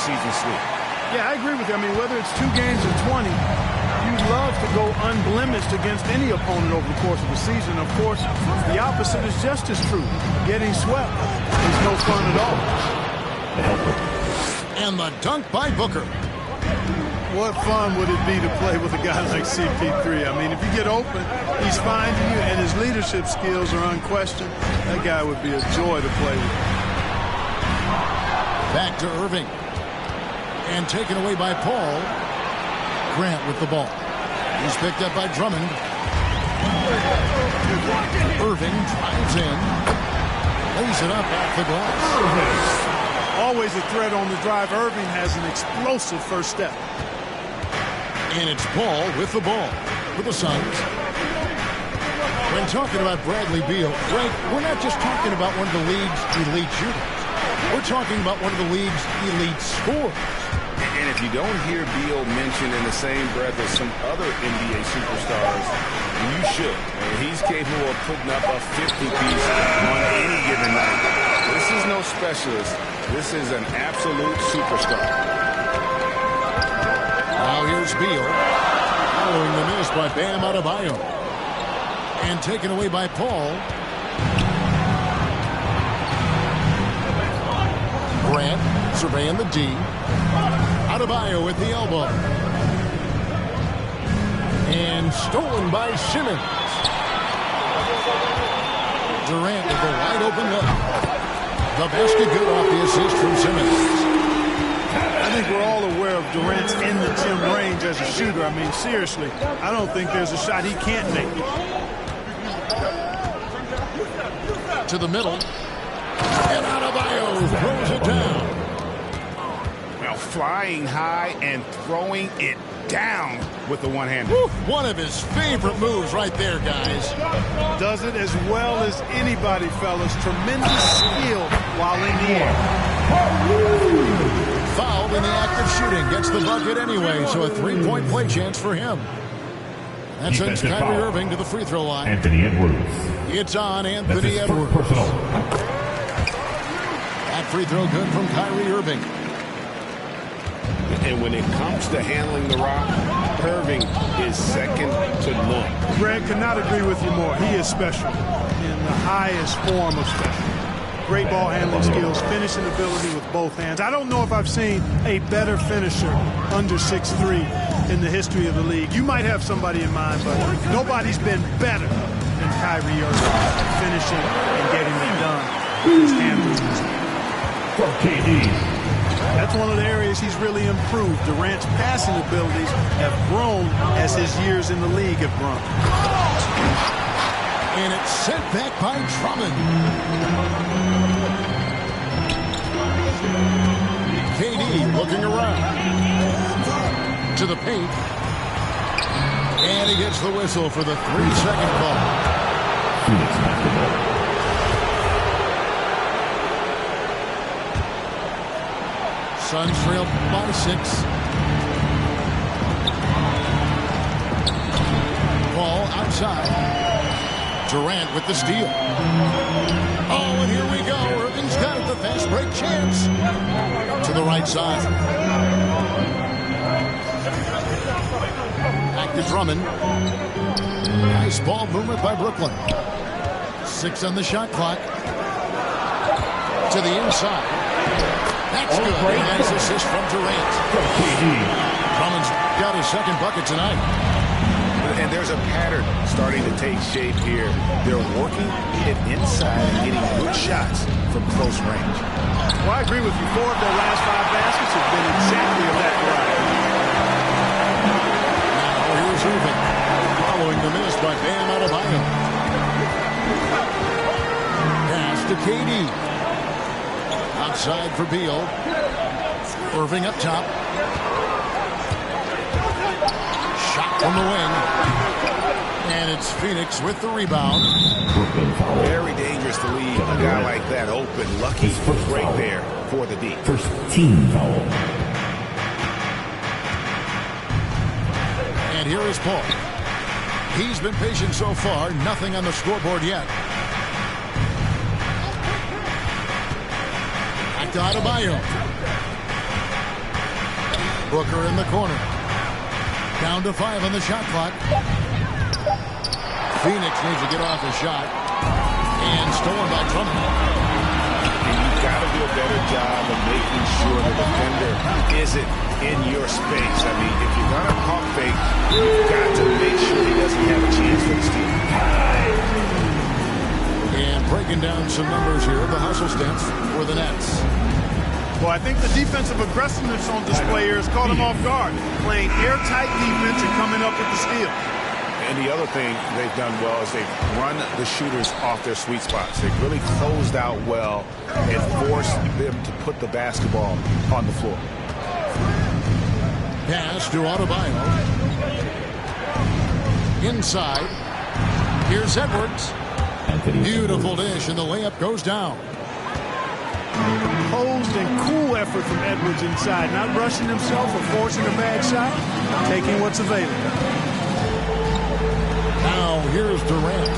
season sweep. Yeah, I agree with you. I mean, whether it's 2 games or 20, you'd love to go unblemished against any opponent over the course of the season. Of course, the opposite is just as true. Getting swept is no fun at all. And the dunk by Booker. What fun would it be to play with a guy like CP3? I mean, if you get open, he's finding you, and his leadership skills are unquestioned. That guy would be a joy to play with. Back to Irving. And taken away by Paul. Grant with the ball. He's picked up by Drummond. Irving drives in. Lays it up off the glass. Always a threat on the drive. Irving has an explosive first step. And it's Paul with the ball for the Suns. When talking about Bradley Beal, Greg, we're not just talking about one of the league's elite shooters. We're talking about one of the league's elite scorers. And if you don't hear Beal mentioned in the same breath as some other NBA superstars, you should. And he's capable of putting up a 50-piece on any given night. This is no specialist. This is an absolute superstar. Now here's Beal, following the miss by Bam Adebayo. And taken away by Paul. Grant surveying the D. Adebayo with the elbow. And stolen by Simmons. Durant with a wide open look. The basket good off the assist from Simmons. I think we're all aware of Durant's in-the-gym range as a shooter. I mean, seriously, I don't think there's a shot he can't make. To the middle. And Adebayo throws it down. Well, flying high and throwing it down with the one-hander. One of his favorite moves right there, guys. Does it as well as anybody, fellas. Tremendous skill while in the air. Fouled in the act of shooting. Gets the bucket anyway, so a three-point play chance for him. That sends Kyrie Irving to the free throw line. Anthony Edwards. It's on Anthony Edwards. Personal. That free throw good from Kyrie Irving. And when it comes to handling the rock, Irving is second to none. Greg, cannot agree with you more. He is special in the highest form of special. Great ball handling skills, finishing ability with both hands. I don't know if I've seen a better finisher under 6'3" in the history of the league. You might have somebody in mind, but nobody's been better than Kyrie Irving finishing and getting it done. His handling. From KD. That's one of the areas he's really improved. Durant's passing abilities have grown as his years in the league have grown. And it's sent back by Drummond. KD looking around. To the paint. And he gets the whistle for the 3-second call. Phoenix basketball. Suns trail by 6. Ball outside. Durant with the steal. Oh, and here we go. Irving's got it. The fast break chance. To the right side. Back to Drummond. Nice ball movement by Brooklyn. 6 on the shot clock. To the inside. That's good. Nice assist from Durant. Drummond's got his second bucket tonight. And there's a pattern starting to take shape here. They're working it inside and getting good shots from close range. Well, I agree with you. 4 of their last 5 baskets have been exactly of that variety. Now here's Irving, following the miss by Bam Adebayo. Pass to KD. Outside for Beal. Irving up top. Shot from the wing. And it's Phoenix with the rebound. Very dangerous to leave a guy like that open. Lucky right there for the D. First team foul. And here is Paul. He's been patient so far. Nothing on the scoreboard yet. Back to Adebayo. Booker in the corner. Down to 5 on the shot clock. Phoenix needs to get off a shot. And stolen by Drummond. And you've got to do a better job of making sure the defender isn't in your space. I mean, if you're going to pump fake, you've got to make sure he doesn't have a chance for the steal. And breaking down some numbers here, the hustle stats for the Nets. Well, I think the defensive aggressiveness on display here has caught him off guard, playing airtight defense and coming up with the steal. And the other thing they've done well is they've run the shooters off their sweet spots. They've really closed out well and forced them to put the basketball on the floor. Pass to Adebayo. Inside. Here's Edwards. Beautiful dish, and the layup goes down. Composed and cool effort from Edwards inside, not rushing himself or forcing a bad shot, taking what's available. Now here's Durant.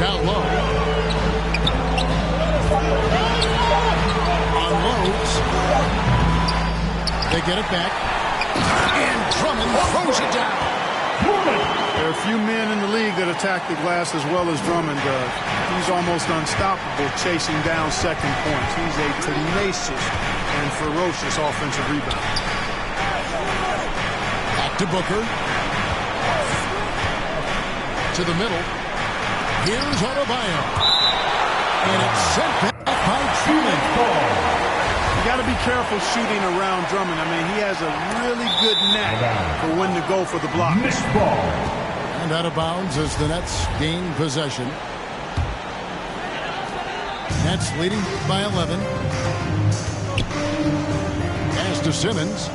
Down low. Unloads. They get it back. And Drummond throws it down. There are a few men in the league that attack the glass as well as Drummond does. He's almost unstoppable chasing down second points. He's a tenacious and ferocious offensive rebounder. Back to Booker. To the middle. Here's Adebayo. And it's sent back by Drummond. You got to be careful shooting around Drummond. I mean, he has a really good knack for when to go for the block. And out of bounds as the Nets gain possession. Nets leading by 11. Pass to Simmons.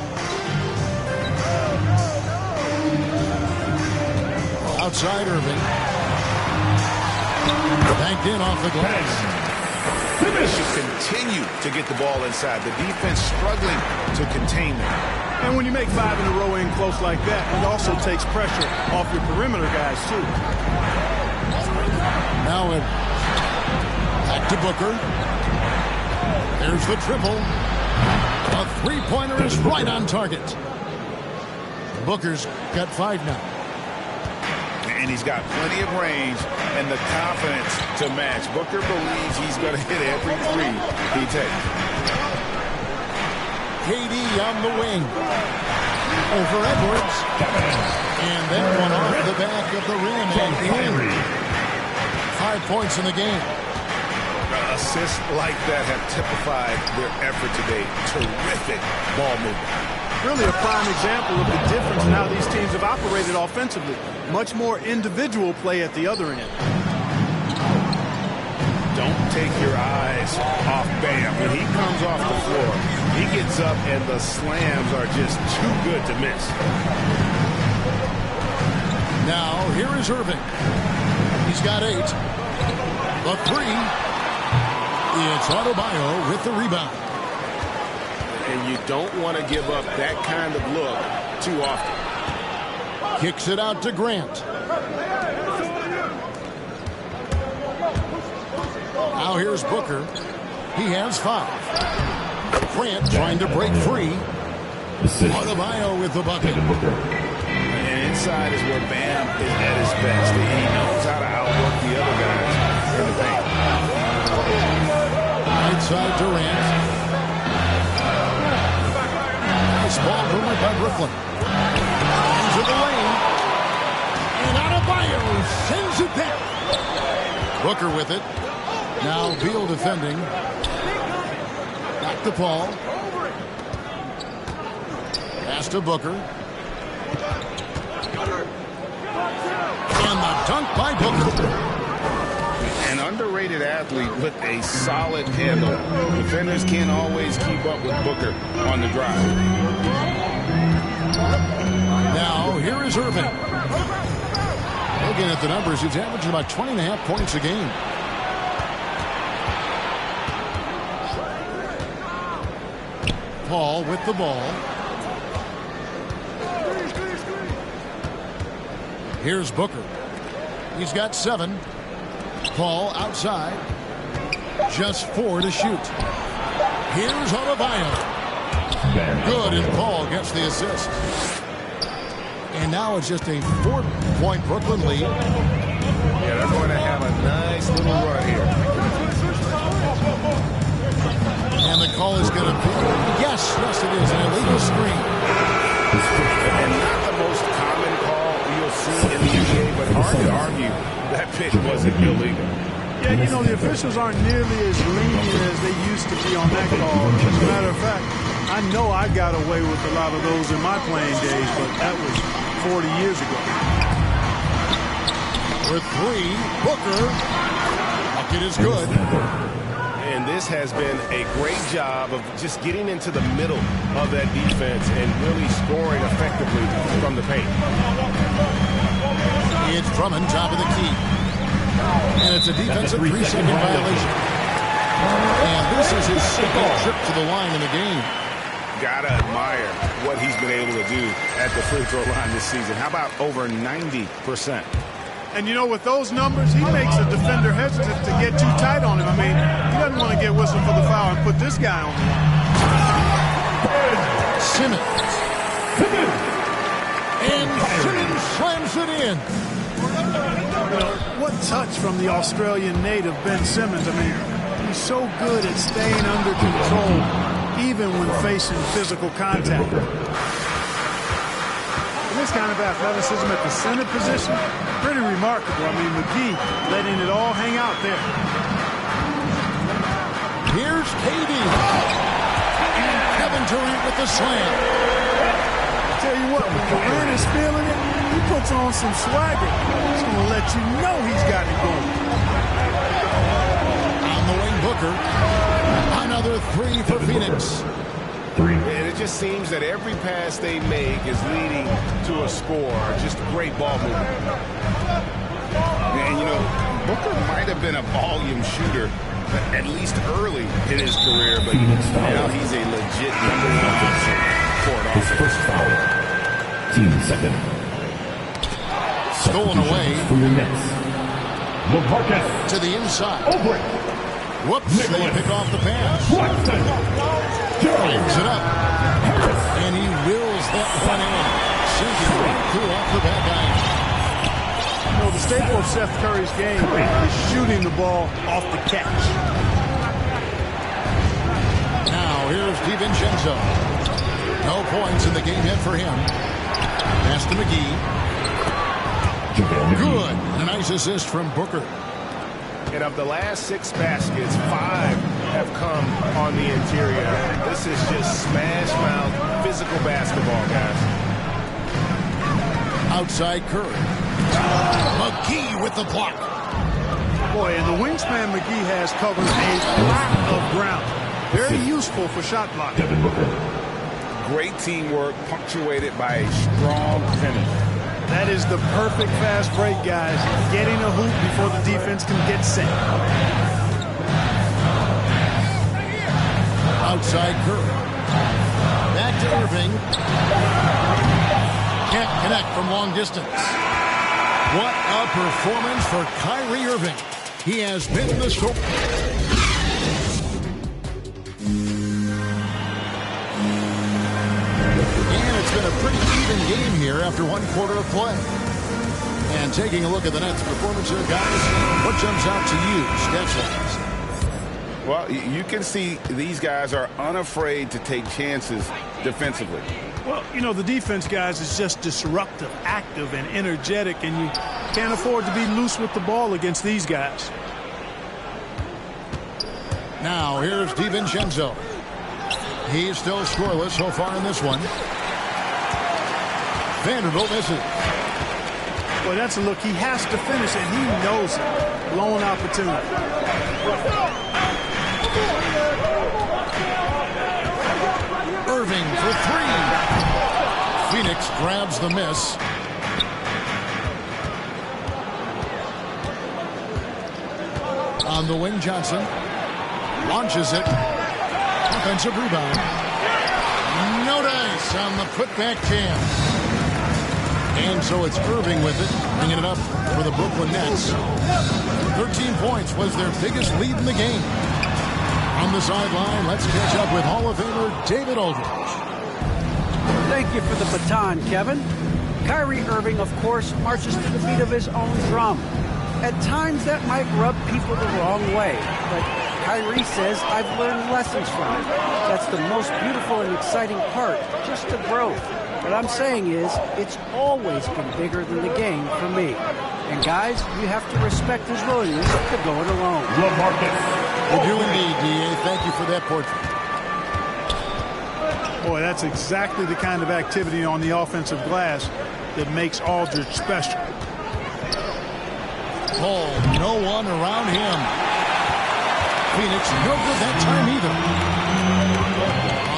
Outside Irving. Banked in off the glass. They should continue to get the ball inside. The defense struggling to contain them. And when you make 5 in a row in close like that, it also takes pressure off your perimeter guys, too. Now in. Back to Booker. There's the triple. A three-pointer is right on target. Booker's got 5 now. And he's got plenty of range and the confidence to match. Booker believes he's going to hit every three he takes. KD on the wing. Over Edwards. And that one off the back of the rim and in. 5 points in the game. Assists like that have typified their effort today. Terrific ball movement. Really a prime example of the difference in how these teams have operated offensively. Much more individual play at the other end. Don't take your eyes off Bam. When he comes off the floor, he gets up and the slams are just too good to miss. Now, here is Irving. He's got 8. The 3. It's Adebayo with the rebound. And you don't want to give up that kind of look too often. Kicks it out to Grant. Now here's Booker. He has 5. Grant trying to break free. Adebayo with the bucket. And inside is where Bam is at his best. He knows how to outwork the other guys in the paint. Right side Durant. Nice ball movement by Brooklyn. Into the lane. And Adebayo sends it back. Booker with it. Now Beal defending. Back to Paul. Pass to Booker. And the dunk by Booker. An underrated athlete with a solid handle. Defenders can't always keep up with Booker on the drive. Now, here is Irving. Looking at the numbers, he's averaging about 20.5 points a game. Paul with the ball. Here's Booker. He's got 7. Paul outside. Just 4 to shoot. Here's Adebayo. Good, and Paul gets the assist. And now it's just a 4-point Brooklyn lead. Yeah, they're going to have a nice little run here. And the call is going to be, yes, it is, an illegal screen. And not the most common call you'll see in the NBA, but hard to argue that pick wasn't illegal. Yeah, you know, the officials aren't nearly as lenient as they used to be on that call. As a matter of fact, I know I got away with a lot of those in my playing days, but that was 40 years ago. For 3, Booker. Bucket is good. And this has been a great job of just getting into the middle of that defense and really scoring effectively from the paint. It's Drummond, top of the key. And it's a defensive 3-second violation. And this is his second trip to the line in the game. Gotta admire what he's been able to do at the free throw line this season. How about over 90%? And, you know, with those numbers, he makes a defender hesitant to get too tight on him. I mean, he doesn't want to get whistled for the foul and put this guy on the line. Simmons. And Simmons slams it in. You know, what touch from the Australian native, Ben Simmons. I mean, he's so good at staying under control, even when facing physical contact. This kind of athleticism at the center position, pretty remarkable. I mean, McGee letting it all hang out there. Here's KD. And Kevin Durant with the slam. Tell you what, when Durant is feeling it, he puts on some swagger. He's going to let you know he's got it going. On the wing, Booker. Another 3 for Phoenix. And it just seems that every pass they make is leading to a score. Just great ball movement. And, you know, Booker might have been a volume shooter, at least early in his career, but now he's a legit number 1 for an His offense. first foul. Team second. Stolen away. For your Nets. LaMarcus. To the inside. Over. Whoops, they pick off the pass. Brings it up. And he wills that one in. Sinking right through off the back iron. You know, the staple of Seth Curry's game is shooting the ball off the catch. Now, here's DiVincenzo. No points in the game yet for him. Pass to McGee. Good. A nice assist from Booker. And of the last 6 baskets, 5 have come on the interior. This is just smash-mouth physical basketball, guys. Outside Curry. McGee with the block. Boy, and the wingspan McGee has covers a lot of ground. Very useful for shot blocking. Devin Booker. Great teamwork punctuated by a strong finish. That is the perfect fast break, guys. Getting a hoop before the defense can get set. Outside Curry. Back to Irving. Can't connect from long distance. What a performance for Kyrie Irving. He has been the story. And it's been a pretty even game here after 1 quarter of play. And taking a look at the Nets' performance here, guys, what jumps out to you, stats-wise? Well, you can see these guys are unafraid to take chances defensively. Well, you know, the defense, guys, is just disruptive, active, and energetic, and you can't afford to be loose with the ball against these guys. Now, here's DiVincenzo. He's still scoreless so far in this one. Vanderbilt misses. Boy, that's a look. He has to finish, and he knows it. Blown opportunity. Irving for 3. Phoenix grabs the miss. On the wing, Johnson launches it. Offensive rebound. No dice on the putback jam. And so it's Irving with it, bringing it up for the Brooklyn Nets. 13 points was their biggest lead in the game. On the sideline, let's catch up with Hall of Famer David Aldridge. Thank you for the baton, Kevin. Kyrie Irving, of course, marches to the beat of his own drum. At times, that might rub people the wrong way, but Kyrie says, I've learned lessons from it. That's the most beautiful and exciting part, just the growth. What I'm saying is, it's always been bigger than the game for me. And guys, you have to respect his willingness to go it alone. We do indeed, D.A. Thank you for that portrait. Boy, that's exactly the kind of activity on the offensive glass that makes Aldridge special. Paul, no one around him. Phoenix, no good that time either.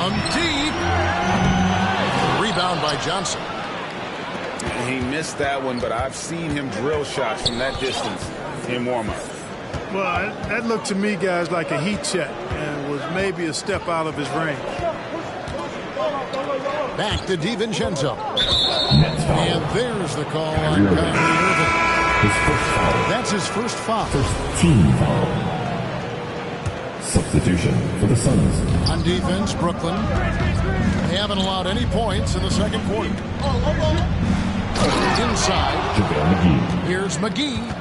On deep. Rebound by Johnson. He missed that one, but I've seen him drill shots from that distance in warm-up. Well, that looked to me, guys, like a heat check and was maybe a step out of his range. Back to DiVincenzo. And there's the call on Kyrie Irving. His first foul. That's his first foul. First team foul. Substitution for the Suns. On defense, Brooklyn. They haven't allowed any points in the second quarter. Inside. JaVale McGee. Here's McGee.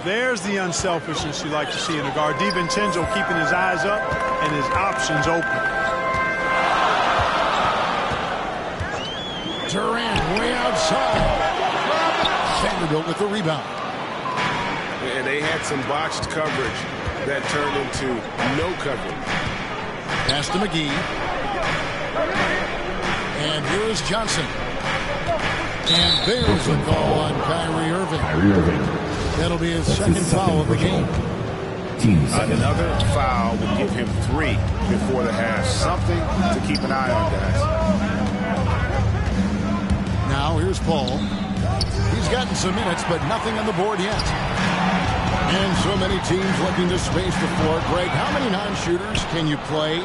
There's the unselfishness you like to see in a guard. DiVincenzo keeping his eyes up and his options open. Durant way outside. Vanderbilt with the rebound. And they had some botched coverage that turned into no coverage. Pass to McGee. And here is Johnson. And there's the call on Kyrie Irving. Kyrie Irving. That'll be his second foul of the game. Team second. Another foul would give him 3 before the half. Something to keep an eye on, guys. Now here's Paul. He's gotten some minutes, but nothing on the board yet. And so many teams looking to space the floor. Greg, how many non-shooters can you play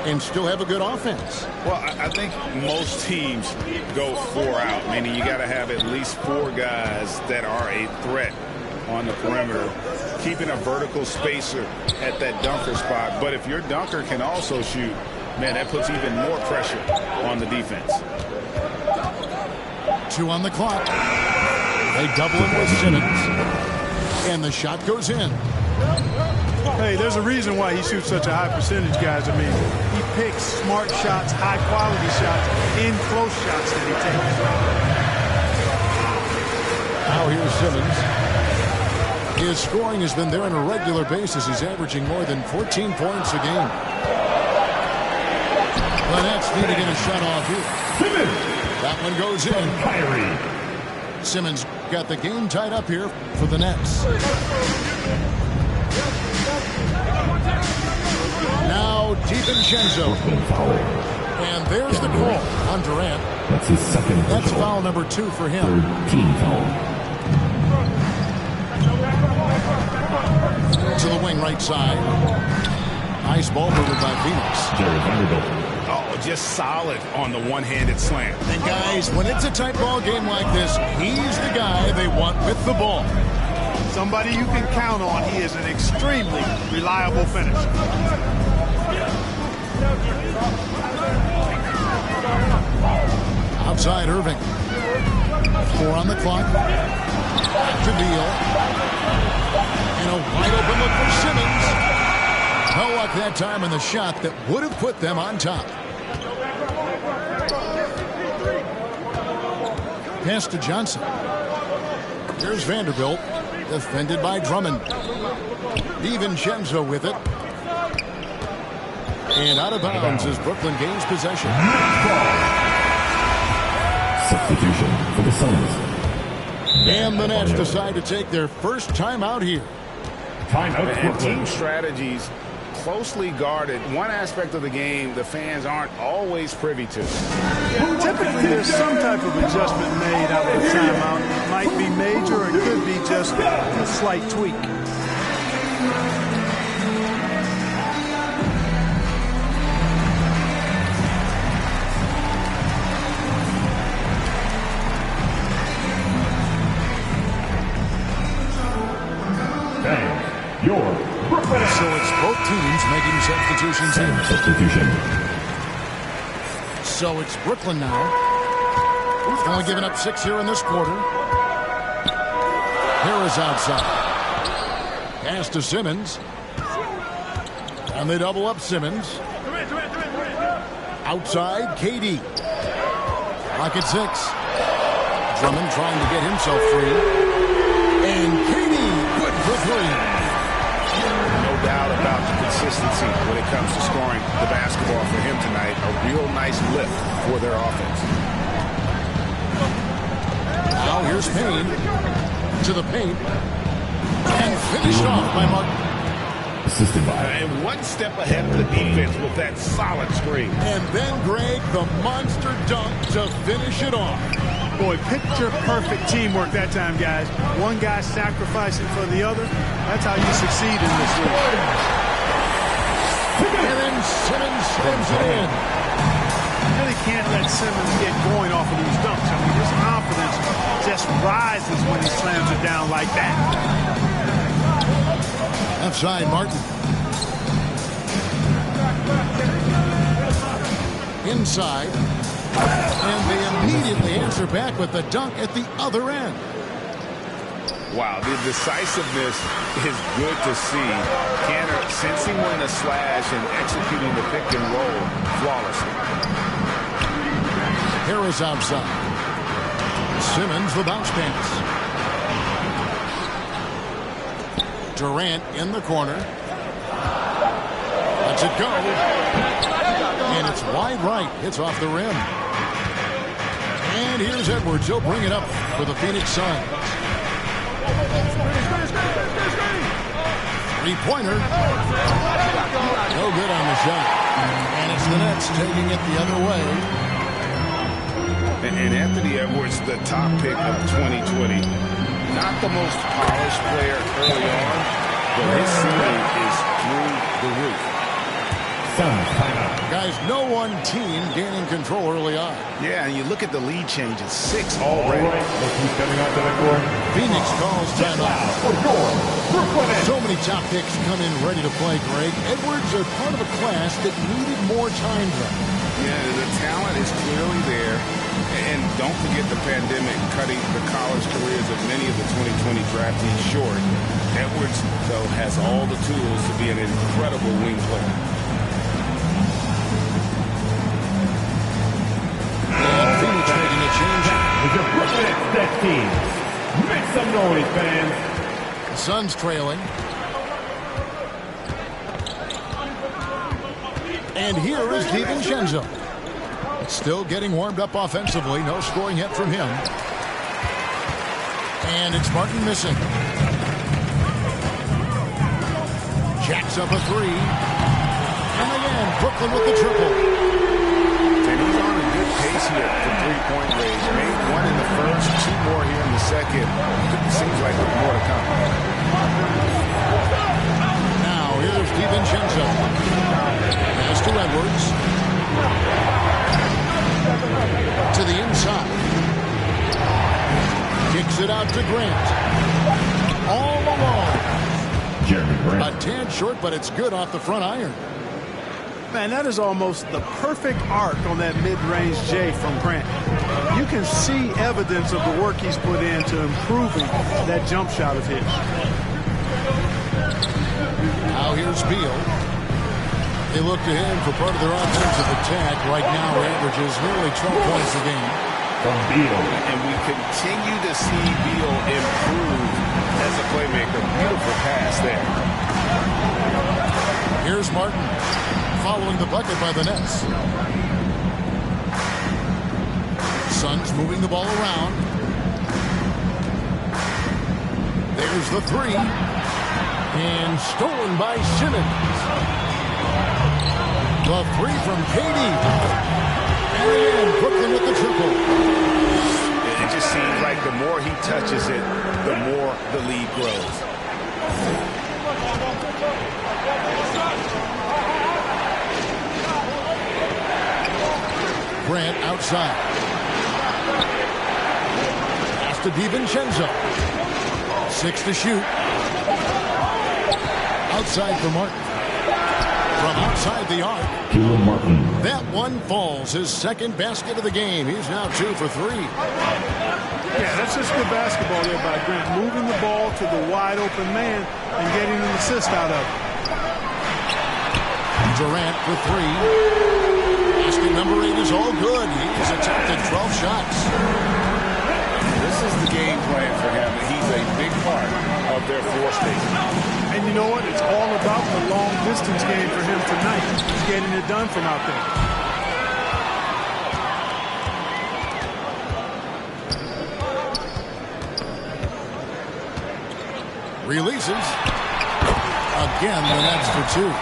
and still have a good offense? Well, I think most teams go 4 out, meaning you got to have at least 4 guys that are a threat on the perimeter, keeping a vertical spacer at that dunker spot. But if your dunker can also shoot, man, that puts even more pressure on the defense. 2 on the clock. They double him with Simmons. And the shot goes in. Hey, there's a reason why he shoots such a high percentage, guys. I mean, he picks smart shots, high-quality shots, in close shots that he takes. Now here's Simmons. His scoring has been there on a regular basis. He's averaging more than 14 points a game. The Nets need to get a shot off here. That one goes in. Kyrie. Simmons got the game tied up here for the Nets. Now DiVincenzo. And there's the call on Durant. That's his second. That's foul number 2 for him. Third team foul. To the wing right side. Nice ball movement by Phoenix. Jerry Vanderbilt. Oh, just solid on the one-handed slam. And guys, when it's a tight ball game like this, he's the guy they want with the ball. Somebody you can count on. He is an extremely reliable finisher. Outside Irving. 4 on the clock. To Beal. And a wide open look for Simmons. No luck that time in the shot that would have put them on top. Pass to Johnson. Here's Vanderbilt. Defended by Drummond. DiVincenzo with it. And out of bounds as Brooklyn gains possession. Substitution for the Suns. And the Nets decide to take their first time out here. Timeout. And team strategies closely guarded. One aspect of the game the fans aren't always privy to. Yeah, typically, there's some type of adjustment made out of the timeout. It might be major, or it could be just a slight tweak. your Brooklyn Nets. So it's both teams making substitutions here. Substitution. So it's Brooklyn now. Only giving up 6 here in this quarter. Harris outside. Pass to Simmons. And they double up Simmons. Outside, KD. Clock at 6. Drummond trying to get himself free. And KD, good for 3. No doubt about the consistency when it comes to scoring the basketball for him tonight. A real nice lift for their offense. Now here's Payne to the paint. And finished off by Martin. Assisted by. And one step ahead of the defense with that solid screen. And then Greg, the monster dunk to finish it off. Boy, picture perfect teamwork that time, guys. One guy sacrificing for the other. That's how you succeed in this league. And then Simmons slams it in. You really can't let Simmons get going off of these dunks. I mean, his confidence just rises when he slams it down like that. Outside, Martin. Inside. And they immediately answer back with the dunk at the other end. Wow, the decisiveness is good to see. Kanter sensing when to slash and executing the pick and roll flawlessly. Harris outside. Simmons the bounce pass. Durant in the corner. Lets it go. And it's wide right. Hits off the rim. And here's Edwards. He'll bring it up for the Phoenix Suns. Three-pointer. No good on the shot. And it's the Nets taking it the other way. And Anthony Edwards, the top pick of 2020. Not the most polished player early on, but his ceiling is through the roof. Suns timeout. Guys, no one team gaining control early on. Yeah, and you look at the lead change, it's 6 All already. right, look who's coming out to the court. Phoenix calls timeout. For your Brooklyn Nets. So many top picks come in ready to play, Greg. Edwards are part of a class that needed more time though. Yeah, the talent is clearly there. And don't forget the pandemic cutting the college careers of many of the 2020 draftees short. Edwards, though, has all the tools to be an incredible wing player. And Phoenix making a change. With your Brooklyn Nets Net team. Make some noise, fans. The Suns trailing. And here is DiVincenzo. Still getting warmed up offensively. No scoring yet from him. And it's Martin missing. Jacks up a 3. And again, Brooklyn with the triple. And he's on a good pace here for three-point range. Made one in the first, 2 more here in the second. It seems like there's more to come. Now here's DiVincenzo. Pass to Edwards. To the inside. Kicks it out to Grant. All alone. Jeremy Grant. A tad short, but it's good off the front iron. Man, that is almost the perfect arc on that mid-range J from Grant. You can see evidence of the work he's put into improving that jump shot of his. Now here's Beal. They look to him for part of their offensive attack. Right now, averages nearly 12 points a game. From Beal. And we continue to see Beal improve as a playmaker. Beautiful pass there. Here's Martin following the bucket by the Nets. Suns moving the ball around. There's the 3. And stolen by Simmons. The 3 from KD. And again, Brooklyn with the triple. It just seems like the more he touches it, the more the lead grows. Grant outside. Pass to DiVincenzo. 6 to shoot. Outside for Martin. From outside the arc. Caleb Martin. That one falls. His second basket of the game. He's now 2 for 3. Yeah, that's just good basketball there by Grant. Moving the ball to the wide open man and getting an assist out of it. Durant for 3. Basket number 8 is all good. He's attempted 12 shots. This is the game plan for him. He's a big part of their floor space. And you know what? It's all about the long-distance game for him tonight. He's getting it done from out there. Releases. Again, the Nets for 2. Boy,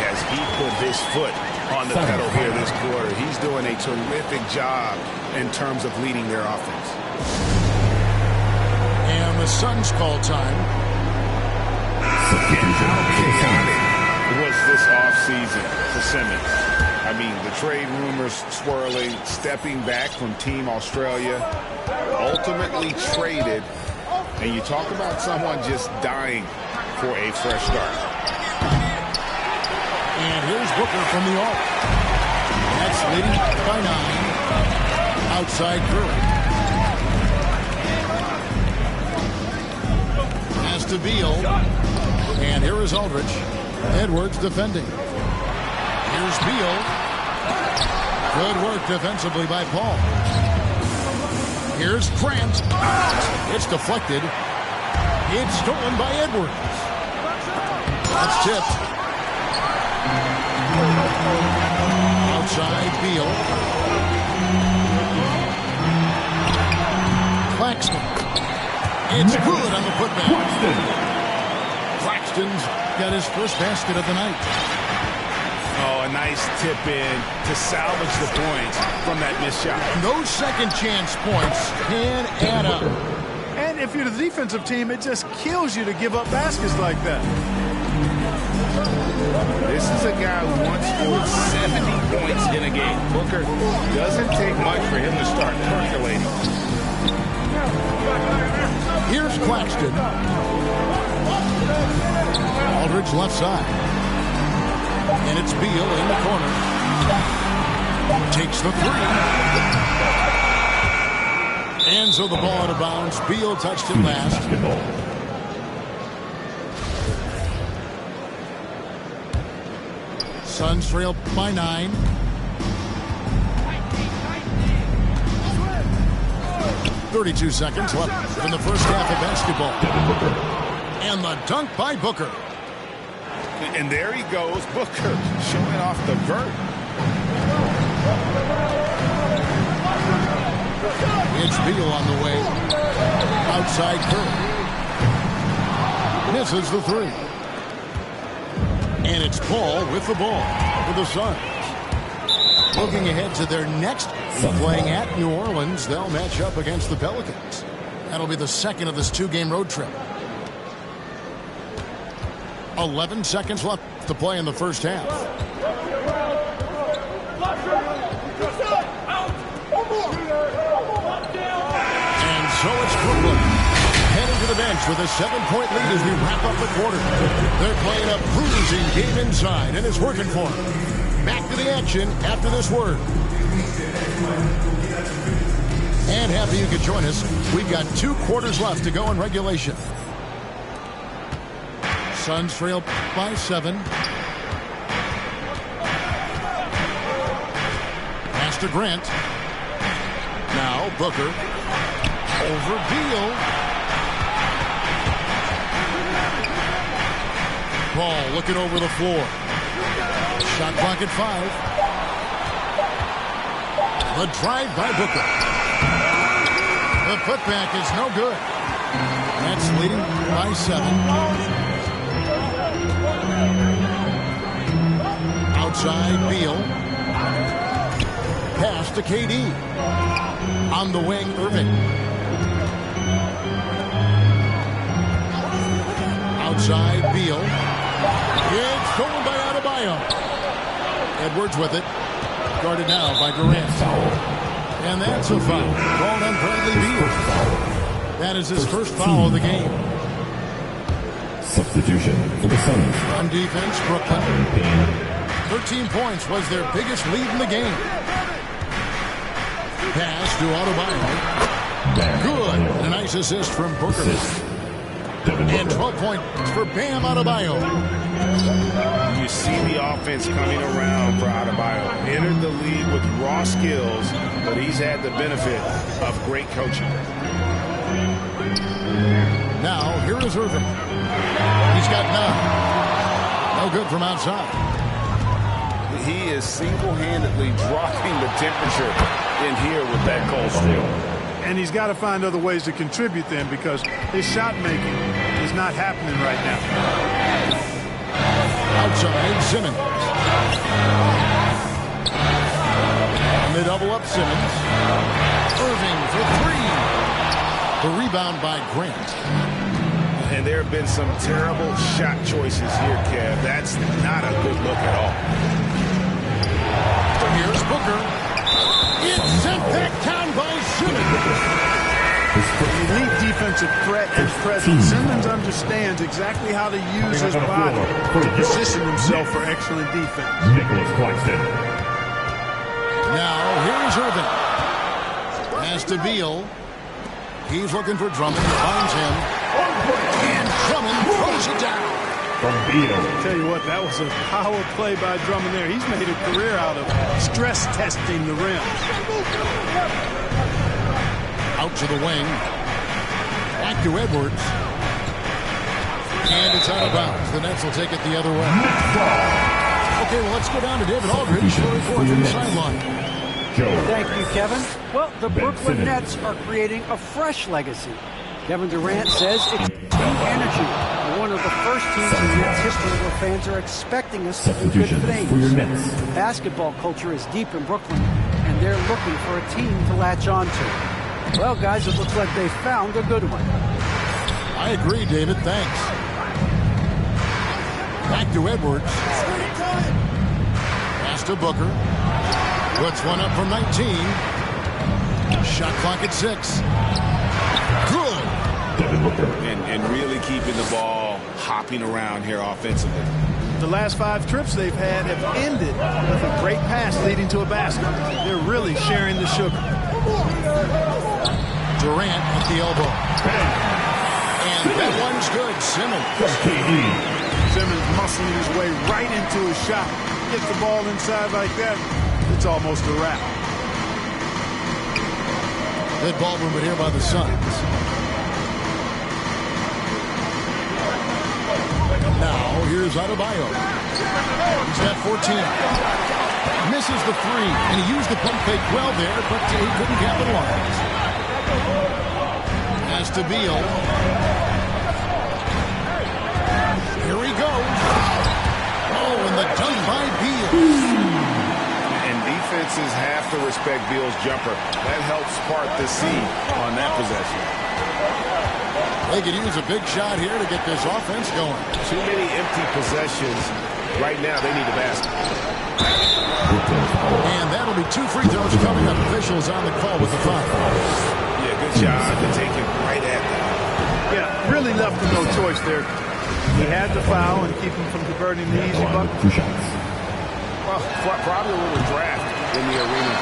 has he put his foot on the pedal here this quarter. He's doing a terrific job in terms of leading their offense. And the Suns call time. How chaotic was this offseason for Simmons? I mean, the trade rumors swirling, stepping back from Team Australia, ultimately traded, and you talk about someone just dying for a fresh start. And here's Booker from the arc. That's leading by 9. Outside Curry. Has to Beal. And here is Aldridge. Edwards defending. Here's Beal. Good work defensively by Paul. Here's Grant. It's deflected. It's stolen by Edwards. That's tipped. Outside Beal. Claxton. It's good on the putback. Claxton's got his first basket of the night. Oh, a nice tip in to salvage the points from that missed shot. And those second chance points can add up. And if you're the defensive team, it just kills you to give up baskets like that. This is a guy who once scored 70 points in a game. Booker doesn't take much for him to start percolating. Here's Claxton. Aldridge left side. And it's Beal in the corner. Takes the 3. And so the ball out of bounds. Beal touched it last. Suns trail by 9. .32 seconds left in the first half of basketball. And the dunk by Booker. And there he goes, Booker, showing off the vert. It's Beal on the way. Outside Curry. Misses the 3. And it's Paul with the ball for the Suns. Looking ahead to their next playing at New Orleans, they'll match up against the Pelicans. That'll be the second of this 2-game road trip. 11 seconds left to play in the first half. And so it's Brooklyn heading to the bench with a 7-point lead as we wrap up the quarter. They're playing a bruising game inside, and it's working for them. Back to the action after this word. And happy you could join us. We've got 2 quarters left to go in regulation. Suns trail by 7. Pass to Grant. Now Booker. Over Beal. Paul looking over the floor. Shot clock at 5. The drive by Booker. The putback is no good. That's leading by 7. Outside Beal. Pass to KD. On the wing, Irving. Outside Beal. It's stolen by Adebayo. Edwards with it. Guarded now by Durant. And that's a foul called on Bradley Beal. That is his first foul of the game. Substitution for the Suns. On defense, Brooklyn. 13 points was their biggest lead in the game. Pass to Adebayo. Good. And a nice assist from Booker. And 12 points for Bam Adebayo. You see the offense coming around for Adebayo. Entered the league with raw skills, but he's had the benefit of great coaching. Now, here is Irving. He's got 9. No good from outside. He is single-handedly dropping the temperature in here with that cold steel. And he's got to find other ways to contribute then, because his shot making is not happening right now. Outside, Simmons. And they double up Simmons. Irving for 3. The rebound by Grant. And there have been some terrible shot choices here, Kev. That's not a good look at all. Here's Booker. It's sent back down by Simmons. Elite defensive threat and presence. Simmons understands exactly how to use his body to position himself for excellent defense. Nicholas Claxton. Now, here's Irving. Pass to Beal. He's looking for Drummond. Finds him. And Drummond throws it down. From Beal. Tell you what, that was a power play by Drummond there. He's made a career out of stress testing the rim. Out to the wing. Back to Edwards. And it's out of bounds. The Nets will take it the other way. Okay, well, let's go down to David Aldridge for a report from the sideline. Thank you, Kevin. Well, the Brooklyn Nets are creating a fresh legacy. Kevin Durant says it's team energy. One of the first teams in Nets history where fans are expecting us to do good things. Basketball culture is deep in Brooklyn, and they're looking for a team to latch on to. Well, guys, it looks like they found a good one. I agree, David. Thanks. Back to Edwards. Pass to Booker. Puts one up from 19. Shot clock at 6. Good. And really keeping the ball hopping around here offensively. The last 5 trips they've had have ended with a great pass leading to a basket. They're really sharing the sugar. Durant at the elbow. And that one's good. Simmons. Simmons muscling his way right into his shot. Gets the ball inside like that, it's almost a wrap. Good ball movement here by the Suns. Now, here's Adebayo. He's got 14. Misses the 3, and he used the pump fake well there, but he couldn't capitalize. Pass to Beal. Here he goes. Oh, and the dunk by Beal. And defenses have to respect Beal's jumper. That helps part the seed on that possession. They could use a big shot here to get this offense going. Too many empty possessions. Right now, they need a basket. And that'll be 2 free throws coming up. Officials on the call with the foul. Yeah, good job to take it right at them. Yeah, really left him no choice there. He had to foul and keep him from converting the easy bucket. 2 shots. Well, probably a little draft in the arena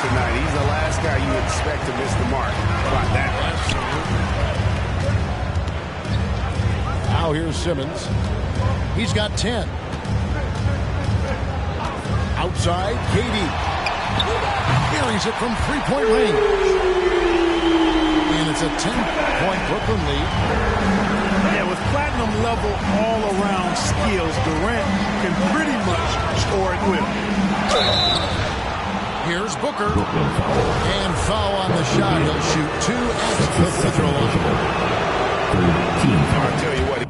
tonight. He's the last guy you expect to miss the mark. About that. Now here's Simmons. He's got 10. Outside, KD. Carries it from 3-point range. And it's a 10-point Brooklyn lead. Yeah, with platinum level all-around skills, Durant can pretty much score at will. Here's Booker. And foul on the shot. He'll shoot 2 at the free throw line. I'll tell you what.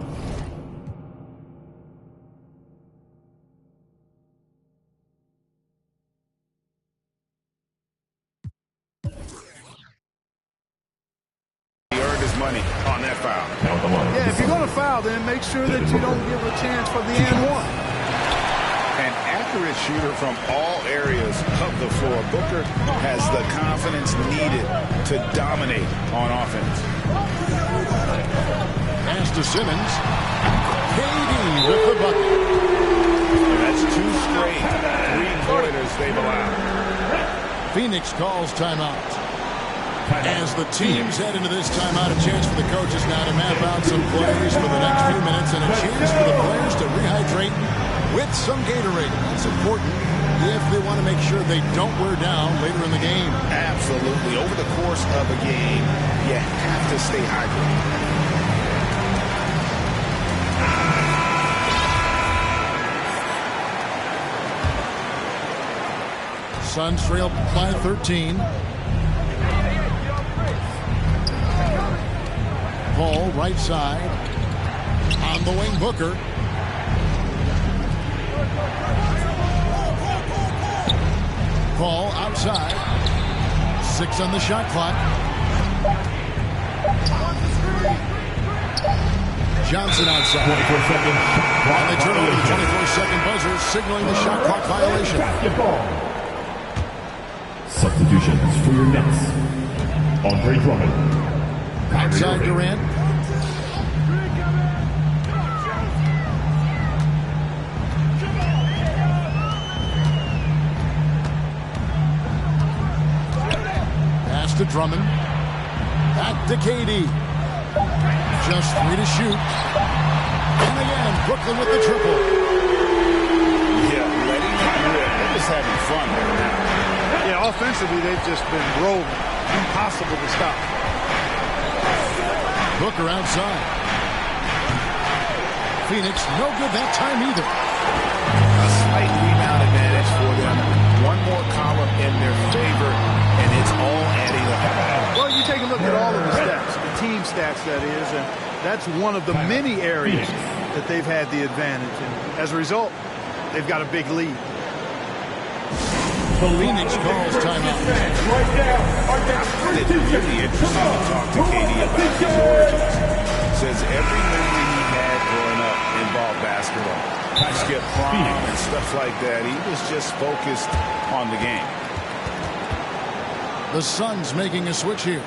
He earned his money on that foul. Yeah, if you're going to foul, then make sure that you don't give a chance for the and one. An accurate shooter from all areas of the floor. Booker has the confidence needed to dominate on offense. Pass to Simmons. KD with the bucket. That's 2 straight 3-pointers they've allowed. Phoenix calls timeout. As the teams head into this timeout, a chance for the coaches now to map out some plays for the next few minutes and a chance for the players to rehydrate with some Gatorade. That's important if they want to make sure they don't wear down later in the game. Absolutely. Over the course of a game, you have to stay hydrated. Suns trail by 13. Paul, right side. On the wing, Booker. Paul outside. 6 on the shot clock. Johnson outside. 24 seconds. And they turn over the 24-second buzzer, signaling the shot clock violation. Basketball. Substitutions for your Nets. Andre Drummond. Outside Durant. Pass to Drummond. Back to KD. Just 3 to shoot. And again, Brooklyn with the triple. Yeah, letting it rip. They're just having fun right now. Yeah, offensively, they've just been rolling. Impossible to stop. Booker outside. Phoenix, no good that time either. A slight rebound advantage for them. One more column in their favor, and it's all adding up. Well, you take a look at all of the stats, the team stats, that is, and that's one of the many areas that they've had the advantage. And as a result, they've got a big lead. Phoenix calls timeout. It's really interesting to talk to KD about his origins. Says every memory he had growing up involved basketball. Skip prom and stuff like that. He was just focused on the game. The Suns making a switch here.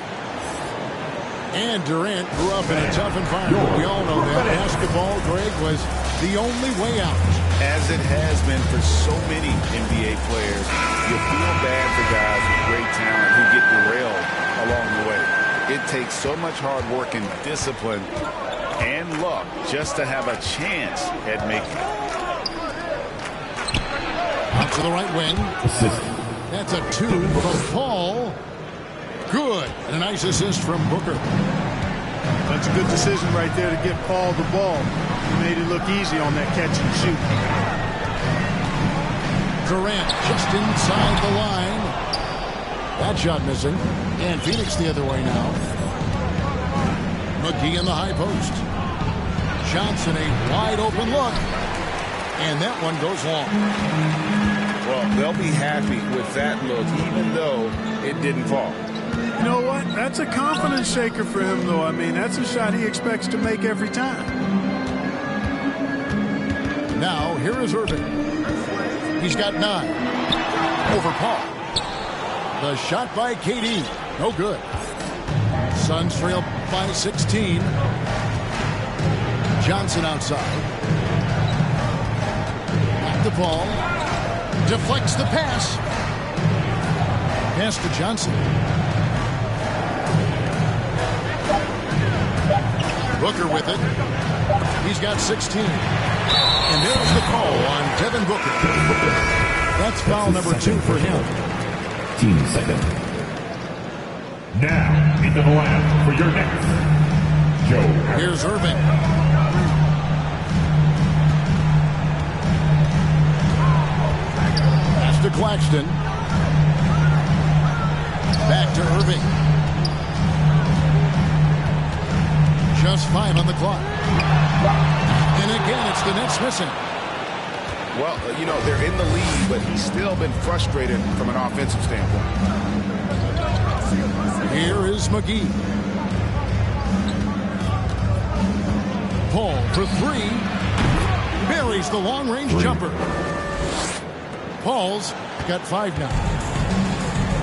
And Durant grew up in a tough environment. We all know that. Basketball, Greg, was the only way out. As it has been for so many NBA players, you feel bad for guys with great talent who get derailed along the way. It takes so much hard work and discipline and luck just to have a chance at making it. Out to the right wing. Assist. That's a 2 from Paul. Good. And a nice assist from Booker. That's a good decision right there to get Paul the ball. He made it look easy on that catch and shoot. Durant just inside the line. That shot missing. And Phoenix the other way now. McGee in the high post. Johnson, a wide open look. And that one goes long. Well, they'll be happy with that look, even though it didn't fall. You know what? That's a confidence shaker for him, though. I mean, that's a shot he expects to make every time. Now, here is Irving. He's got 9. Over Paul. The shot by KD. No good. Suns trail by 16. Johnson outside. Back to Paul. Deflects the pass. Pass to Johnson. Booker with it. He's got 16. And there's the call on Devin Booker. That's foul number 2 for him. Team second. Now into the line for your next. Joe Harris. Here's Irving. Pass to Claxton. Back to Irving. Just 5 on the clock. And again, it's the Nets missing. Well, you know, they're in the lead, but he's still been frustrated from an offensive standpoint. Here is McGee. Paul for 3. Buries the long-range jumper. Paul's got 5 now.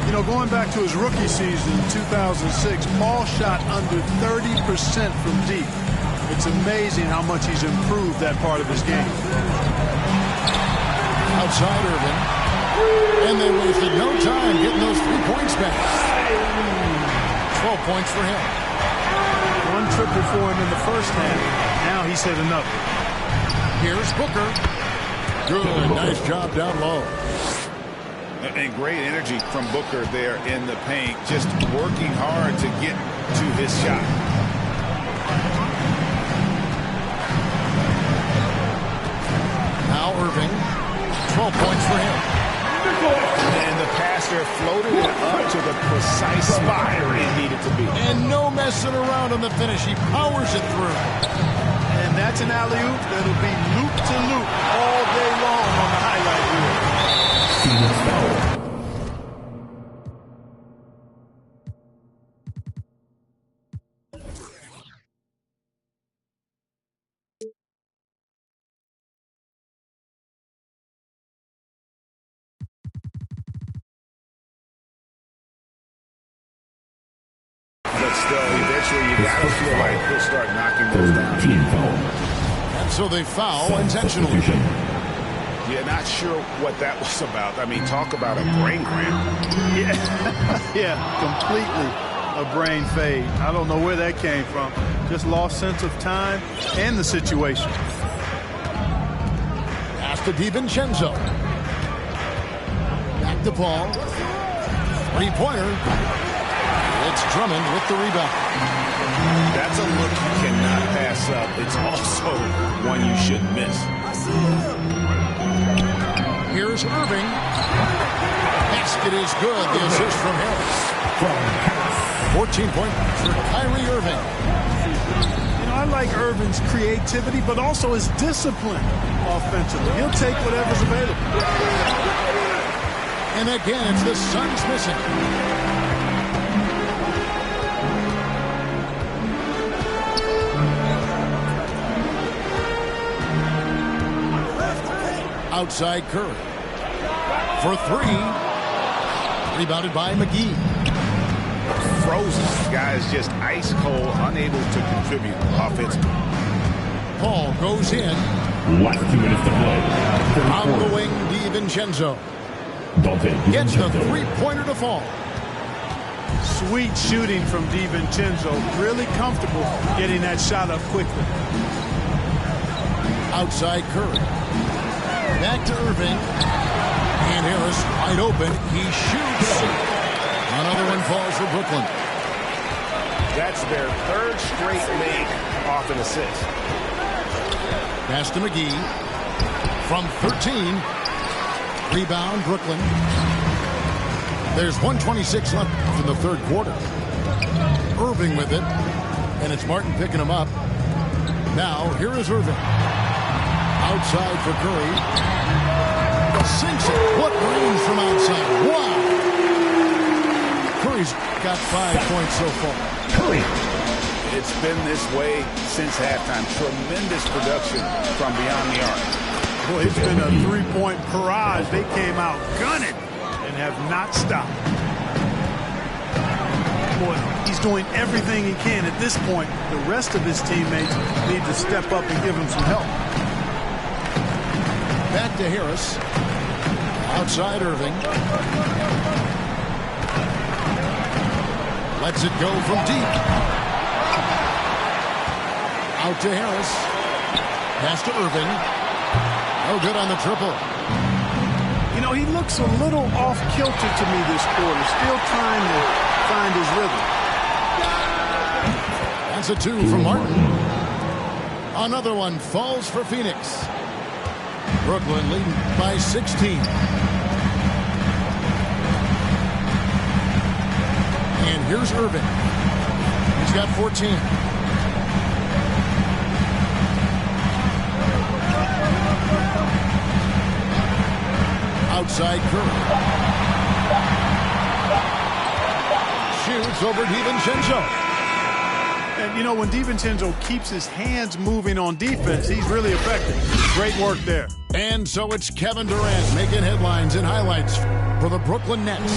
You know, going back to his rookie season in 2006, Paul shot under 30% from deep. It's amazing how much he's improved that part of his game. Outside Irving. And they wasted no time getting those 3 points back. 12 points for him. One triple for him in the first half. Now he's hit another. Here's Booker. Good. Nice job down low. And great energy from Booker there in the paint. Just working hard to get to his shot. Now Irving. 12 points for him. And the passer floated it up to the precise spot it needed to be. And no messing around on the finish. He powers it through. And that's an alley-oop that'll be loop-to-loop all day long on the highlight reel. Phoenix foul. But still, eventually you got to feel like he'll start knocking those down. Team foul. And so they foul intentionally. Substitution. Yeah, not sure what that was about. I mean, talk about a brain cramp. Yeah, completely a brain fade. I don't know where that came from. Just lost sense of time and the situation. Pass to DiVincenzo. Back to Paul. Three-pointer. It's Drummond with the rebound. That's a look you cannot pass up. It's also one you shouldn't miss. Here's Irving. Basket is good. The assist from Harris. 14 points for Kyrie Irving. You know, I like Irving's creativity, but also his discipline offensively. He'll take whatever's available. And again, it's the Suns missing. Outside Curry. For three. Rebounded by McGee. Frozen. Guys just ice cold, unable to contribute offensively. Paul goes in. Last 2 minutes to play. Outgoing DiVincenzo. Dante Gets the DiVincenzo. three-pointer to fall. Sweet shooting from DiVincenzo. Really comfortable getting that shot up quickly. Outside Curry. Back to Irving. And Harris wide open. He shoots. Another one falls for Brooklyn. That's their third straight make off an assist. Pass to McGee. From 13. Rebound, Brooklyn. There's 1:26 left in the third quarter. Irving with it. And it's Martin picking him up. Now, here is Irving. Outside for Curry. Sinks it. What range from outside. Wow. Curry's got 5 points so far. Curry. It's been this way since halftime. Tremendous production from beyond the arc. Boy, it's been a three-point barrage. They came out gunning and have not stopped. Boy, he's doing everything he can at this point. The rest of his teammates need to step up and give him some help. Back to Harris. Outside Irving. Lets it go from deep. Out to Harris. Pass to Irving. No good on the triple. You know, he looks a little off-kilter to me this quarter. Still trying to find his rhythm. That's a two from Martin. Another one falls for Phoenix. Brooklyn leading by 16. And here's Irving. He's got 14. Outside Curry. Shoots over DiVincenzo. And, you know, when DiVincenzo keeps his hands moving on defense, he's really effective. Great work there. And so it's Kevin Durant making headlines and highlights for the Brooklyn Nets.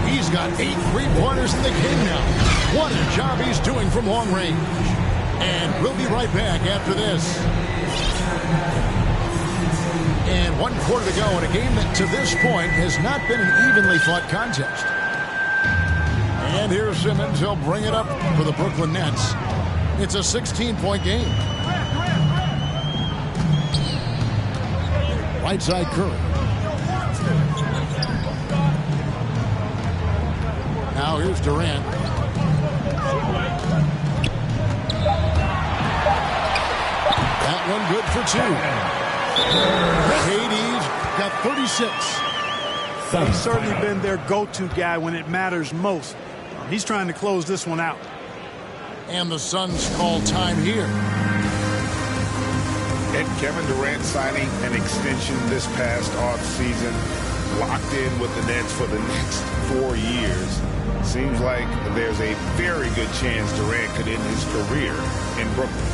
He's got 8 three-pointers in the game now. What a job he's doing from long range. And we'll be right back after this. And 1 quarter to go in a game that to this point has not been an evenly fought contest. And here's Simmons. He'll bring it up for the Brooklyn Nets. It's a 16-point game. Right side Curry. Now here's Durant. That one good for 2. KD's got 36. He's certainly been their go-to guy when it matters most. He's trying to close this one out. And the Suns call time here. And Kevin Durant signing an extension this past offseason, locked in with the Nets for the next 4 years. Seems like there's a very good chance Durant could end his career in Brooklyn.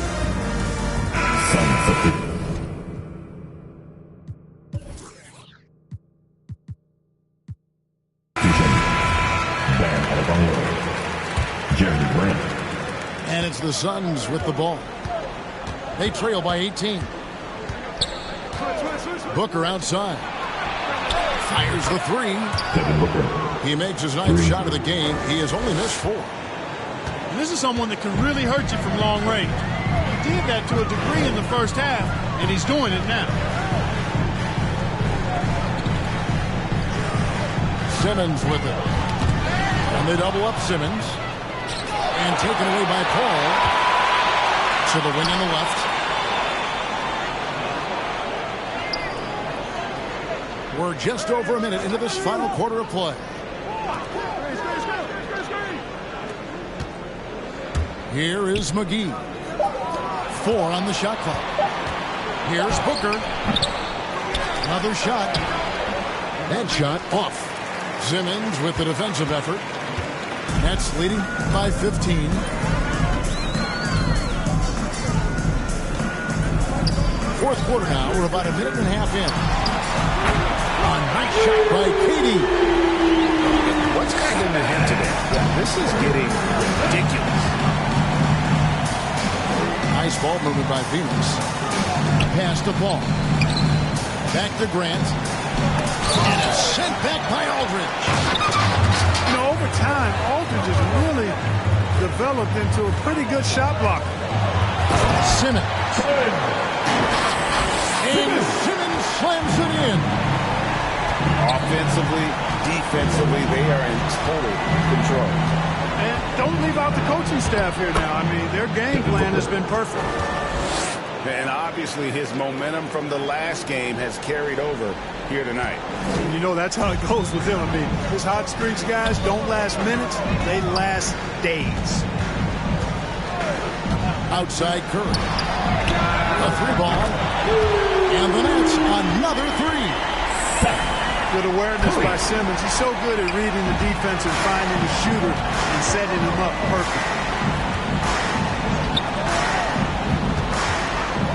Jeremy Grant. And it's the Suns with the ball. They trail by 18. Booker outside. Fires the 3. Devin Booker. He makes his 9th shot of the game. He has only missed 4. And this is someone that can really hurt you from long range. He did that to a degree in the first half, and he's doing it now. Simmons with it. And they double up Simmons. And taken away by Paul. To the wing on the left. We're just over a minute into this final quarter of play. Here is McGee. 4 on the shot clock. Here's Booker. Another shot. That shot off. Simmons with the defensive effort. Nets leading by 15. Fourth quarter now. We're about a minute and a half in. A nice shot by KD. What's happening to him today? Yeah, this is getting ridiculous. Nice ball movement by Phoenix. Pass to Paul. Back to Grant. And it's sent back by Aldridge. You know, over time, Aldridge has really developed into a pretty good shot blocker. Simmons. And Simmons slams it in. Offensively, defensively, they are in total control. And don't leave out the coaching staff here now. I mean, their game plan has been perfect. And obviously his momentum from the last game has carried over here tonight. And you know, that's how it goes with him. I mean, his hot streaks, guys, don't last minutes. They last days. Outside Curry. A 3 ball. And the Nets another 3. Good awareness by Simmons. He's so good at reading the defense and finding the shooter and setting him up perfect.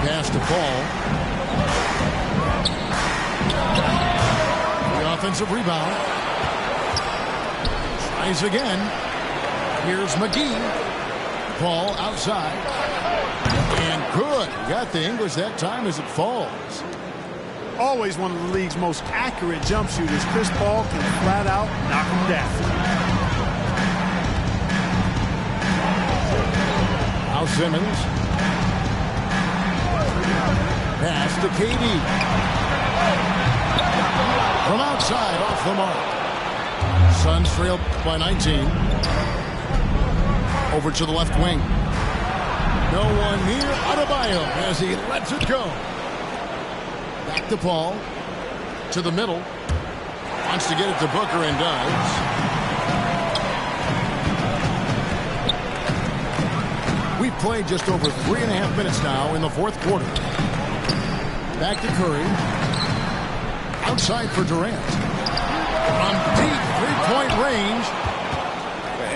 Pass to Paul. The offensive rebound. Tries again. Here's McGee. Paul outside. And good. Got the English that time as it falls. Always one of the league's most accurate jump shooters. Chris Paul can flat out knock him down. Now Simmons. Pass to KD. From outside, off the mark. Suns trail by 19. Over to the left wing. No one near Adebayo as he lets it go. Back to Paul. To the middle. Wants to get it to Booker and does. We've played just over 3.5 minutes now in the fourth quarter. Back to Curry. Outside for Durant. From deep three-point range.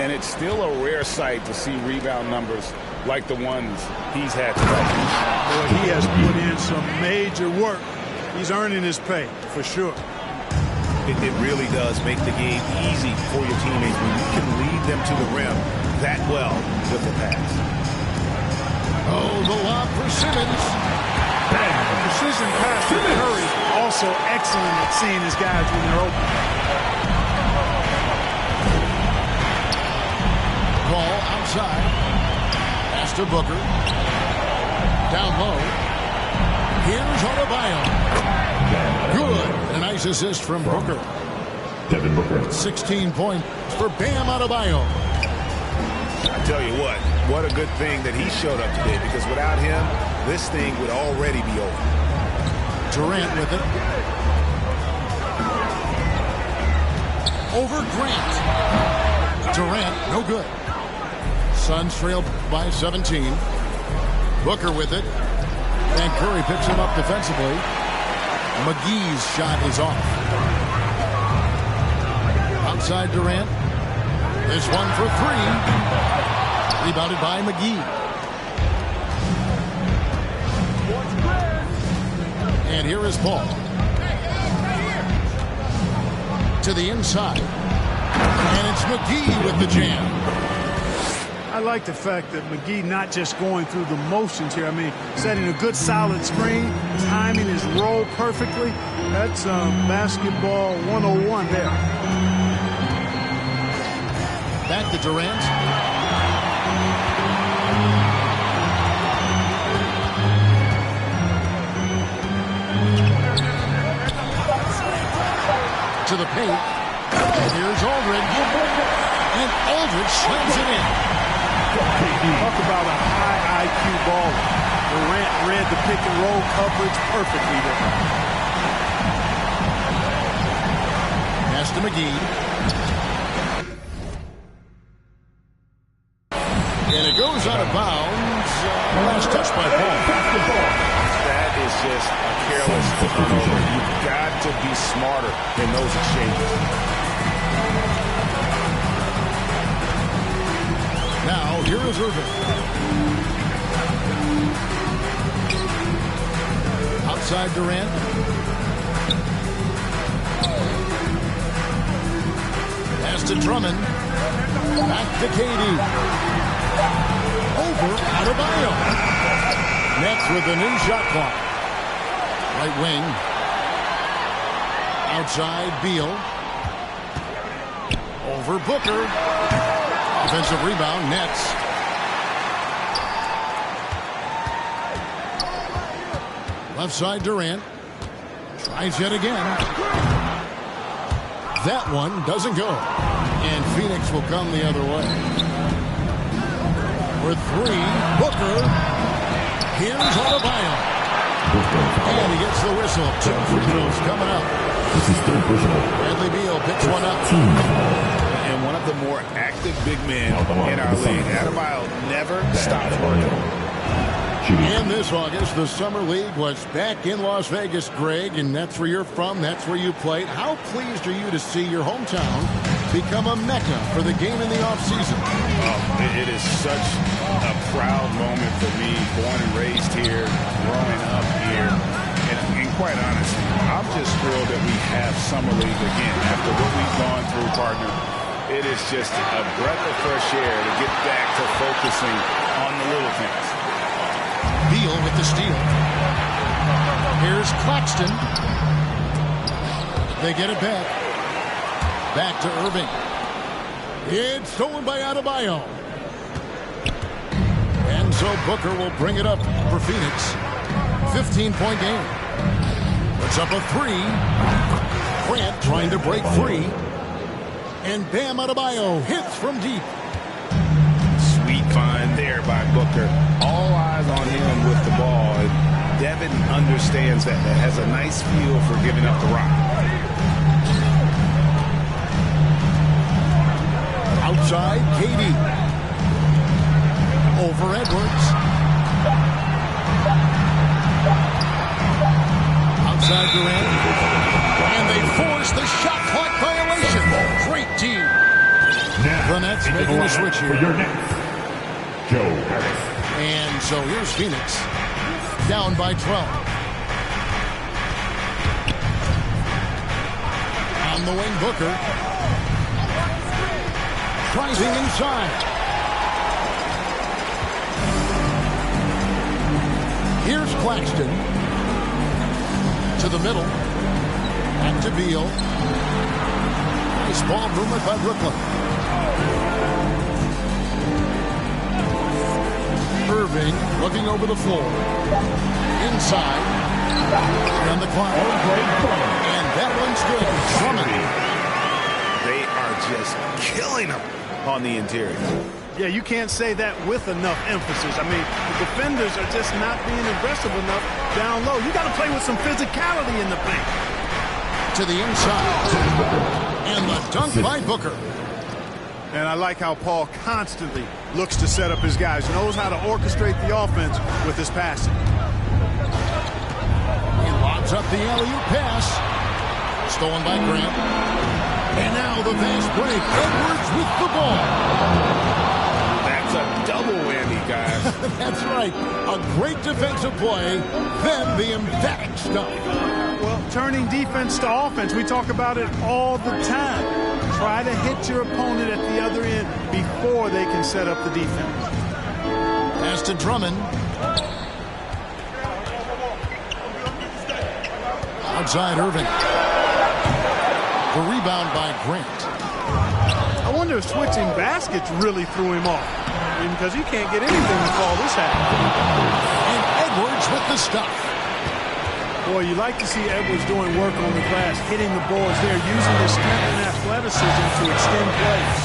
And it's still a rare sight to see rebound numbers like the ones he's had tonight. Boy, he has put in some major work. He's earning his pay, for sure. It really does make the game easy for your teammates when you can lead them to the rim that well with the pass. Oh, the lob for Simmons. Precision pass to Curry. Also excellent at seeing his guys when they're open. Ball outside. Pass to Booker. Down low. Here's Adebayo. Good. A nice assist from Booker. Devin Booker. 16 points for Bam Adebayo. I tell you what a good thing that he showed up today, because without him, this thing would already be over. Durant with it. Over Grant. Durant, no good. Suns trailed by 17. Booker with it. And Curry picks him up defensively. McGee's shot is off. Outside Durant. This one for three. Rebounded by McGee. And here is Paul. To the inside. And it's McGee with the jam. I like the fact that McGee not just going through the motions here. I mean, setting a good solid screen, timing his roll perfectly. That's basketball 101 there. Back to Durant. To the paint. Here's Aldridge. And Aldridge slams it in. Talk about a high IQ baller. Durant read the pick and roll coverage perfectly there. Pass to McGee. And it goes out of bounds. Last touch by Paul. That is just a careless turnover. You've got to be smarter in those exchanges. Now, here is Irving. Outside Durant. Pass to Drummond. Back to KD. Over Adebayo. Nets with the new shot clock. Right wing. Outside Beal. Over Booker. Offensive rebound, Nets. Left side Durant. Tries yet again. That one doesn't go. And Phoenix will come the other way. For three, Booker. Here's Adebayo. And he gets the whistle. 2 free throws coming up. This is third personal. Bradley Beal picks one up. And one of the more active big men in our league. Adebayo never stops working. And this August, the Summer League was back in Las Vegas, Greg, and that's where you're from, that's where you played. How pleased are you to see your hometown become a mecca for the game in the offseason? It is such a proud moment for me, born and raised here, growing up here. And quite honestly, I'm just thrilled that we have Summer League again. After what we've gone through, partner, it is just a breath of fresh air to get back to focusing on the little things. Beal with the steal. Here's Claxton. They get it back. Back to Irving. It's stolen by Adebayo. And so Booker will bring it up for Phoenix. 15-point game. Puts up a three. Grant trying to break free. And Bam Adebayo hits from deep. Sweet find there by Booker. All eyes on him with the ball. Devin understands that. Has a nice feel for giving up the rock. Outside, KD. Over Edwards. Outside Durant. And they force the shot clock violation. Great team. Now, The Nets making a switch for here. your next, Joe Harris. And so here's Phoenix. Down by 12. On the wing, Booker. Driving inside. Here's Claxton. To the middle. Back to Beal. Nice ball movement by Brooklyn. Irving looking over the floor. Inside. On the clock. And that one's good. Drummond. They are just killing them on the interior. Yeah, you can't say that with enough emphasis. I mean, the defenders are just not being aggressive enough down low. You got to play with some physicality in the paint. To the inside. And the dunk by Booker. And I like how Paul constantly looks to set up his guys, knows how to orchestrate the offense with his passing. He lobs up the alley-oop pass. Stolen by Grant. And now the fast break. Edwards with the ball. That's a double whammy, guys. That's right. A great defensive play, then the emphatic stuff. Well, turning defense to offense, we talk about it all the time. Try to hit your opponent at the other end before they can set up the defense. Pass to Drummond. Outside Irving. The rebound by Grant. I wonder if switching baskets really threw him off. Because he can't get anything to call this happen. And Edwards with the stuff. Boy, you like to see Edwards doing work on the glass, hitting the boards there, using his strength and athleticism to extend plays.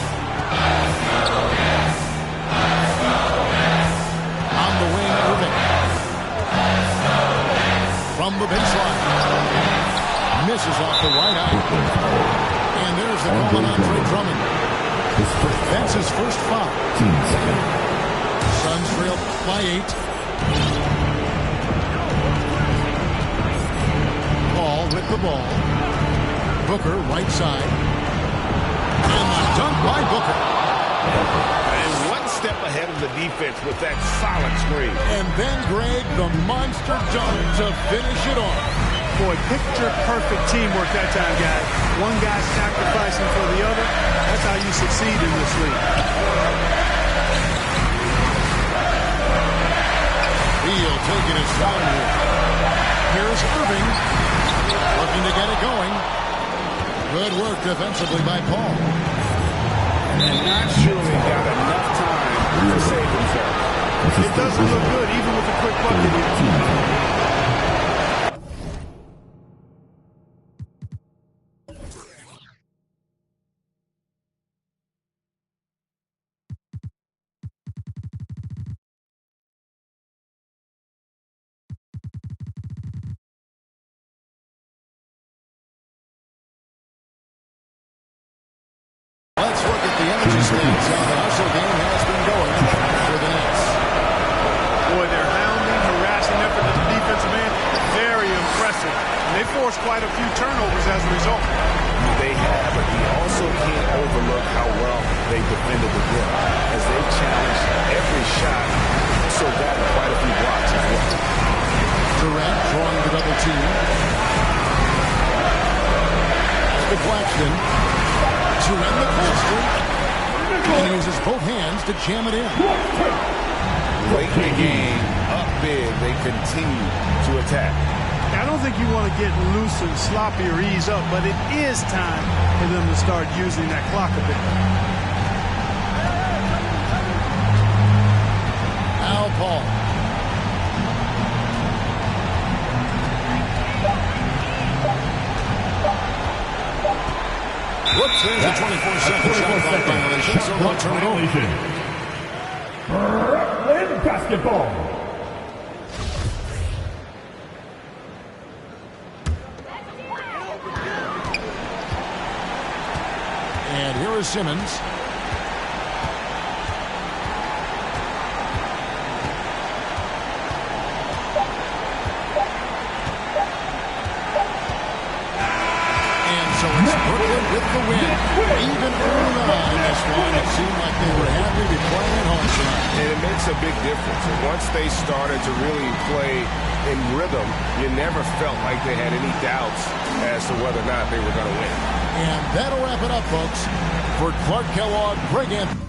On the wing, Irving. From the baseline. Misses off the right eye. And there's the call on Andre Drummond. That's his first foul. Suns trail by 8. Paul with the ball. Booker, right side. And the dunk by Booker. And one step ahead of the defense with that solid screen. And then, Greg, the monster dunk to finish it off. Boy, picture-perfect teamwork that time, guys. One guy sacrificing for the other. That's how you succeed in this league. Beal taking his time here. Here's Irving. Looking to get it going. Good work defensively by Paul. And not sure he got enough time to save himself. It doesn't look good, even with a quick bucket here. Let's look at the energy stats. How the hustle game has been going for the Nets. Boy, their hounding, harassing effort at the defensive end, very impressive. And they forced quite a few turnovers as a result. They have, but you also can't overlook how well they defended the rim. As they challenged every shot, also got quite a few blocks as well. Durant drawing the double team. To Claxton. To end the cold streak. And he uses both hands to jam it in. Late in the game, up big, they continue to attack. I don't think you want to get loose and sloppy or ease up, but it is time for them to start using that clock a bit. Al Paul. Whoops, there's a 24-second shot clock violation, so they'll turn it over. Brooklyn basketball. And here is Simmons. So it's Brooklyn with the win. Even early on in this one, it seemed like they were happy to be playing at home tonight. And it makes a big difference. And once they started to really play in rhythm, you never felt like they had any doubts as to whether or not they were going to win. And that'll wrap it up, folks. For Clark Kellogg, Greg Anthony.